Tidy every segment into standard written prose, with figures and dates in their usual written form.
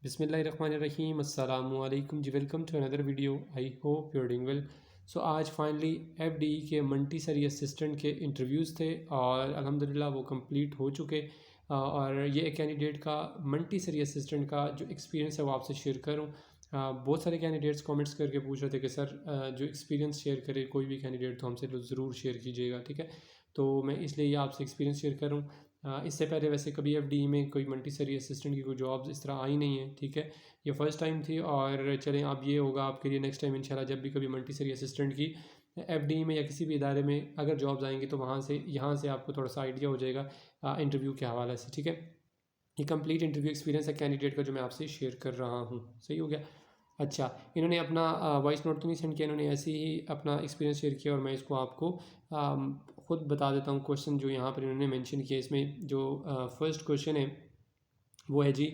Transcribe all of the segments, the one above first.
बिस्मिल्लाहिर्रहमानिर्रहीम अस्सलामु अलैकुम जी। Welcome to another video. I hope you are doing well. So आज फाइनली एफडीई के मंटीसरी असिस्टेंट के इंटरव्यूज़ थे और अल्हम्दुलिल्लाह वो कंप्लीट हो चुके। और ये एक कैंडिडेट का मंटीसरी असिस्टेंट का जो एक्सपीरियंस है वो आपसे शेयर करूँ। बहुत सारे कैंडिडेट्स कमेंट्स करके पूछ रहे थे कि सर जो एक्सपीरियंस शेयर करे कोई भी कैंडिडेट तो हमसे ज़रूर शेयर कीजिएगा, ठीक है। तो मैं इसलिए ये आपसे एक्सपीरियंस शेयर करूँ। इससे पहले वैसे कभी एफडीई में कोई मंटीसरी असिस्टेंट की कोई जॉब्स इस तरह आई नहीं है, ठीक है। ये फ़र्स्ट टाइम थी और चलें अब ये होगा आपके लिए नेक्स्ट टाइम इंशाल्लाह जब भी कभी मंटीसरी असिस्टेंट की एफडीई में या किसी भी इदारे में अगर जॉब्स आएंगी तो वहाँ से यहाँ से आपको थोड़ा सा आइडिया हो जाएगा इंटरव्यू के हवाले से, ठीक है। ये कंप्लीट इंटरव्यू एक्सपीरियंस है कैंडिडेट का जो मैं आपसे शेयर कर रहा हूँ। सही हो गया। अच्छा, इन्होंने अपना वॉइस नोट तो नहीं सेंड किया, इन्होंने ऐसे ही अपना एक्सपीरियंस शेयर किया और मैं इसको आपको ख़ुद बता देता हूँ। क्वेश्चन जो यहाँ पर इन्होंने मेंशन किया इसमें जो फर्स्ट क्वेश्चन है वो है जी,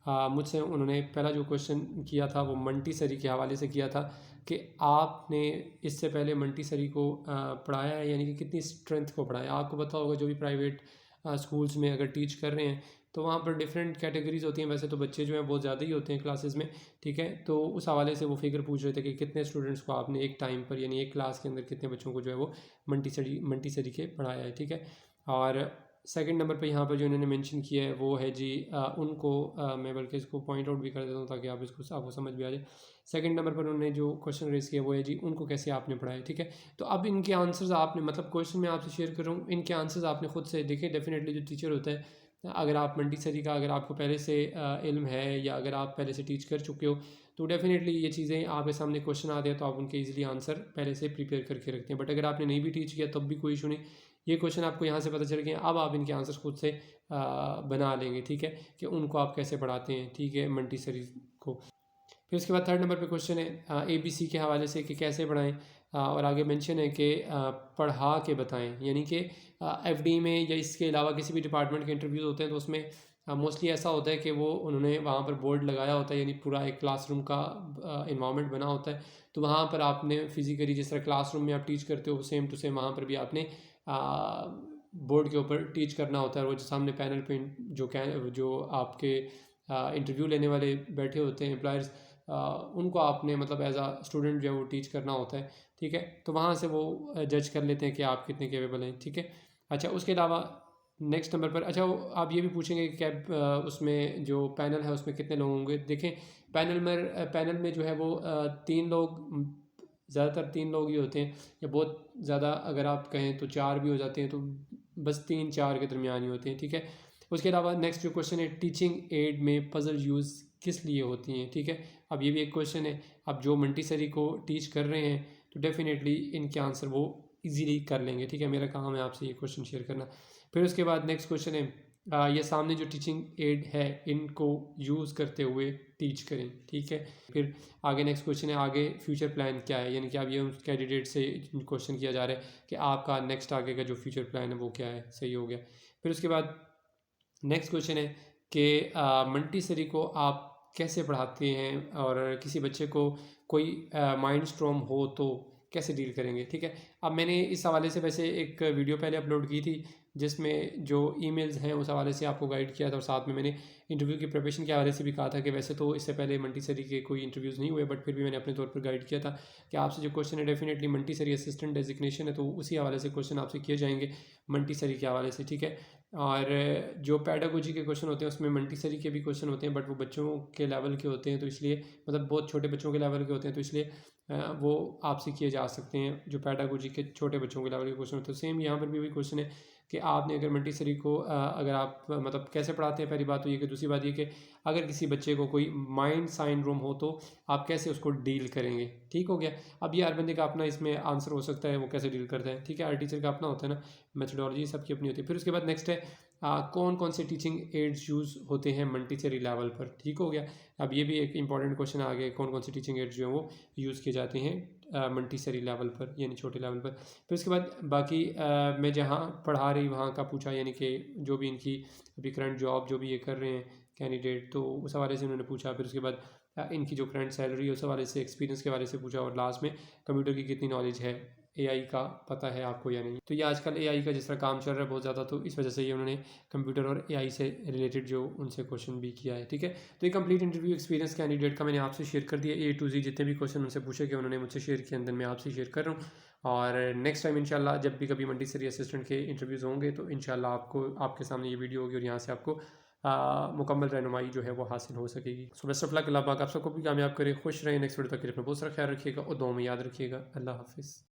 मुझसे उन्होंने पहला जो क्वेश्चन किया था वो मंटीसरी के हवाले से किया था कि आपने इससे पहले मंटीसरी को पढ़ाया है, यानी कि कितनी स्ट्रेंथ को पढ़ाया। आपको पता होगा जो भी प्राइवेट स्कूल्स में अगर टीच कर रहे हैं तो वहाँ पर डिफरेंट कैटेगरीज होती हैं। वैसे तो बच्चे जो हैं बहुत ज़्यादा ही होते हैं क्लासेस में, ठीक है। तो उस हवाले से वो फिगर पूछ रहे थे कि कितने स्टूडेंट्स को आपने एक टाइम पर यानी एक क्लास के अंदर कितने बच्चों को जो है वो मंटीसरी के पढ़ाया है, ठीक है। और सेकंड नंबर पे यहाँ पर जो इन्होंने मेंशन किया है वो है जी उनको मैं बल्कि इसको पॉइंट आउट भी कर देता हूँ ताकि आप इसको आपको समझ भी आ जाए। सेकंड नंबर पर उन्होंने जो क्वेश्चन रेस किया वो है जी उनको कैसे आपने पढ़ाया, ठीक है। तो अब इनके आंसर्स आपने मतलब क्वेश्चन मैं आपसे शेयर कर रहा हूँ, इनके आंसर्स आपने खुद से देखे। डेफिनेटली जो टीचर होता है, अगर आप मंटीसरी का अगर आपको पहले से इल्म है या अगर आप पहले से टीच कर चुके हो तो डेफिनेटली ये चीज़ें आपके सामने क्वेश्चन आते हैं तो आप उनके ईजिली आंसर पहले से प्रिपेयर करके रखते हैं। बट अगर आपने नहीं भी टीच किया तब भी कोई इशू नहीं, ये क्वेश्चन आपको यहाँ से पता चल गया। अब आप इनके आंसर खुद से बना लेंगे, ठीक है, कि उनको आप कैसे पढ़ाते हैं, ठीक है, मंटीसरी को। फिर उसके बाद थर्ड नंबर पे क्वेश्चन है एबीसी के हवाले से कि कैसे पढ़ाएं। और आगे मेंशन है कि पढ़ा के बताएं, यानी कि एफडी में या इसके अलावा किसी भी डिपार्टमेंट के इंटरव्यूज़ होते हैं तो उसमें मोस्टली ऐसा होता है कि वो उन्होंने वहाँ पर बोर्ड लगाया होता है, यानी पूरा एक क्लासरूम का इन्वामेंट बना होता है। तो वहाँ पर आपने फिजिकली जिस तरह क्लासरूम में आप टीच करते हो सेम टू सेम वहाँ पर भी आपने बोर्ड के ऊपर टीच करना होता है। और वो जो सामने पैनल पे जो आपके इंटरव्यू लेने वाले बैठे होते हैं एम्प्लॉयर्स, उनको आपने मतलब एज आ स्टूडेंट जो है वो टीच करना होता है, ठीक है। तो वहाँ से वो जज कर लेते हैं कि आप कितने केपेबल हैं, ठीक है। अच्छा, उसके अलावा नेक्स्ट नंबर पर अच्छा आप ये भी पूछेंगे कि क्या उसमें जो पैनल है उसमें कितने लोग होंगे। देखें, पैनल में जो है वो 3 लोग, ज़्यादातर 3 लोग ही होते हैं, या बहुत ज़्यादा अगर आप कहें तो 4 भी हो जाते हैं, तो बस 3-4 के दरमियान ही होते हैं, ठीक है। उसके अलावा नेक्स्ट जो क्वेश्चन है, टीचिंग एड में पजल यूज़ किस लिए होती हैं, ठीक है। अब ये भी एक क्वेश्चन है। अब जो मंटीसरी को टीच कर रहे हैं तो डेफिनेटली इनके आंसर वो इजीली कर लेंगे, ठीक है। मेरा काम है आपसे ये क्वेश्चन शेयर करना। फिर उसके बाद नेक्स्ट क्वेश्चन है ये सामने जो टीचिंग एड है इनको यूज़ करते हुए टीच करें, ठीक है। फिर आगे नेक्स्ट क्वेश्चन है आगे फ्यूचर प्लान क्या है, यानी कि अब ये उस कैंडिडेट से क्वेश्चन किया जा रहा है कि आपका नेक्स्ट आगे का जो फ्यूचर प्लान है वो क्या है। सही हो गया। फिर उसके बाद नेक्स्ट क्वेश्चन है कि मंटीसरी को आप कैसे पढ़ाते हैं और किसी बच्चे को कोई माइंड स्ट्रॉम हो तो कैसे डील करेंगे, ठीक है। अब मैंने इस हवाले से वैसे एक वीडियो पहले अपलोड की थी जिसमें जो ईमेल्स हैं उस हवाले से आपको गाइड किया था, और साथ में मैंने इंटरव्यू की प्रिपरेशन के हवाले से भी कहा था कि वैसे तो इससे पहले मंटीसरी के कोई इंटरव्यूज़ नहीं हुए, बट फिर भी मैंने अपने तौर पर गाइड किया था कि आपसे जो क्वेश्चन है डेफिनेटली मंटीसरी असिस्टेंट डेजिग्नेशन है तो उसी हवाले से क्वेश्चन आपसे किए जाएंगे मंटीसरी के हवाले से, ठीक है। और जो पैडागोजी के क्वेश्चन होते हैं उसमें मंटीसरी के भी क्वेश्चन होते हैं, बट वो बच्चों के लेवल के होते हैं, तो इसलिए मतलब बहुत छोटे बच्चों के लेवल के होते हैं, तो इसलिए वो आपसे किए जा सकते हैं जो पैडागोजी के छोटे बच्चों के लेवल के क्वेश्चन होते हैं। सेम यहाँ पर भी वही क्वेश्चन है कि आपने अगर मंटीसरी को अगर आप मतलब कैसे पढ़ाते हैं, पहली बात तो ये कि दूसरी बात ये कि अगर किसी बच्चे को कोई माइंड साइंड्रोम हो तो आप कैसे उसको डील करेंगे, ठीक हो गया। अब ये हर बंदे का अपना इसमें आंसर हो सकता है वो कैसे डील करता है, ठीक है। हर टीचर का अपना होता है ना, मेथडोलॉजी सबकी अपनी होती है। फिर उसके बाद नेक्स्ट है कौन कौन से टीचिंग एड्स यूज़ होते हैं मंटीसरी लेवल पर, ठीक हो गया। अब ये भी एक इंपॉर्टेंट क्वेश्चन आ गया, कौन कौन से टीचिंग एड्स जो हैं वो यूज़ किए जाते हैं मंटीसरी लेवल पर यानी छोटे लेवल पर। फिर उसके बाद बाकी मैं जहाँ पढ़ा रही वहाँ का पूछा, यानी कि जो भी इनकी अभी करंट जॉब जो भी ये कर रहे हैं कैंडिडेट, तो उस हवाले से उन्होंने पूछा। फिर उसके बाद इनकी जो करंट सैलरी है उस हवाले से, एक्सपीरियंस के हवाले से पूछा, और लास्ट में कंप्यूटर की कितनी नॉलेज है एआई का पता है आपको या नहीं। तो ये आजकल एआई का जिस तरह काम चल रहा है बहुत ज़्यादा, तो इस वजह से ये उन्होंने कंप्यूटर और एआई से रिलेटेड जो उनसे क्वेश्चन भी किया है, ठीक है। तो ये कंप्लीट इंटरव्यू एक्सपीरियंस कैंडिडेट का मैंने आपसे शेयर कर दिया, ए टू जी जितने भी क्वेश्चन उनसे पूछे गए उन्होंने मुझसे शेयर किए, अंदर मैं आपसे शेयर कर रहा हूँ। और नेक्स्ट टाइम इंशाल्लाह जब भी कभी मंडी सरी असिस्टेंट के इंटरव्यूज़ होंगे तो इंशाल्लाह आपको आपके सामने ये वीडियो होगी और यहाँ से आपको मुकम्मल रहनुमाई जो है वो हासिल हो सकेगी। सो बेस्ट ऑफ लक, अल्लाह पाक आप सबको भी कामयाब करे, खुश रहें। नेक्स्ट वीडियो तक के लिए अपना बहुत सारा ख्याल रखिएगा और दुआ में याद रखिएगा। अल्लाह हाफिज़।